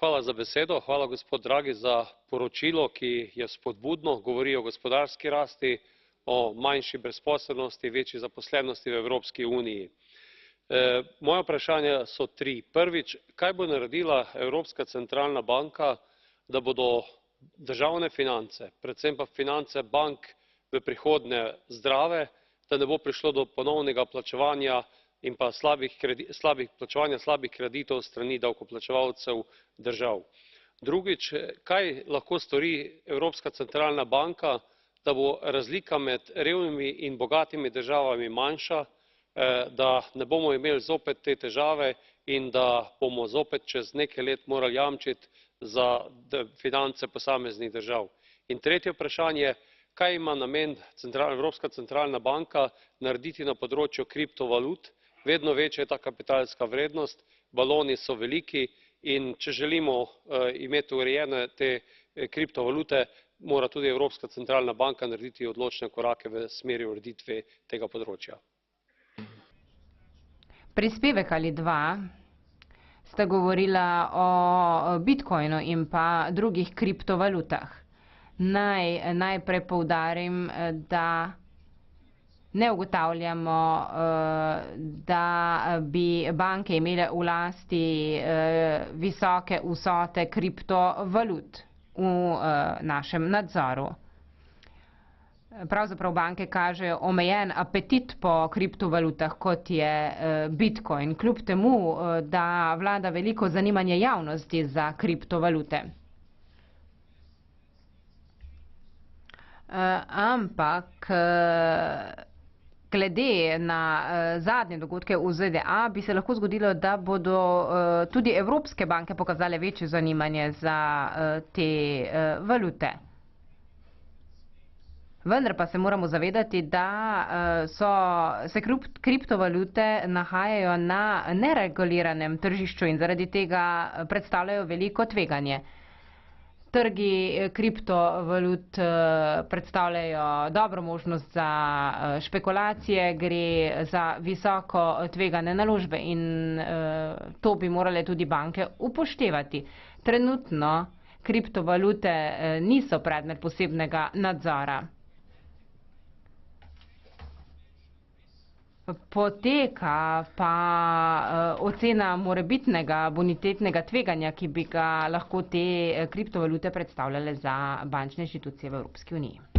hvala za besedo. Hvala, gospod Draghi, za poročilo, ki je spodbudno, govori o gospodarski rasti, o manjši brezposelnosti, večji zaposlenosti v Evropski uniji. Moja vprašanja so tri. Prvič, kaj bo naredila Evropska centralna banka, da bodo državne finance, predvsem pa finance bank v prihodnje zdrave, da ne bo prišlo do ponovnega plačevanja in pa plačevanja slabih kreditov s strani davkoplačevalcev držav. Drugič, kaj lahko stori Evropska centralna banka, da bo razlika med revnimi in bogatimi državami manjša, da ne bomo imeli zopet te težave in da bomo zopet čez nekaj let morali jamčiti za finance posameznih držav. In tretje vprašanje, kaj ima namen Evropska centralna banka narediti na področju kriptovalut? Vedno večja je ta kapitalska vrednost, baloni so veliki in če želimo imeti urejene te kriptovalute, mora tudi Evropska centralna banka narediti odločne korake v smeri ureditve tega področja. Prispevek ali dva sta govorila o bitcoinu in pa drugih kriptovalutah. Najprej poudarim, da ne ugotavljamo, da bi banke imele v lasti visoke vsote kriptovalut v našem nadzoru. Pravzaprav banke kažejo omejen apetit po kriptovalutah, kot je bitcoin, kljub temu, da vlada veliko zanimanje javnosti za kriptovalute. Ampak glede na zadnje dogodke v ZDA bi se lahko zgodilo, da bodo tudi evropske banke pokazale večje zanimanje za te valute. Vendar pa se moramo zavedati, da se kriptovalute nahajajo na nereguliranem tržišču in zaradi tega predstavljajo veliko tveganje. Trgi kriptovalut predstavljajo dobro možnost za špekulacije, gre za visoko tvegane naložbe in to bi morale tudi banke upoštevati. Trenutno kriptovalute niso predmet posebnega nadzora. Poteka pa ocena morebitnega bonitetnega tveganja, ki bi ga lahko te kriptovalute predstavljale za bančne inštitucije v Evropski uniji.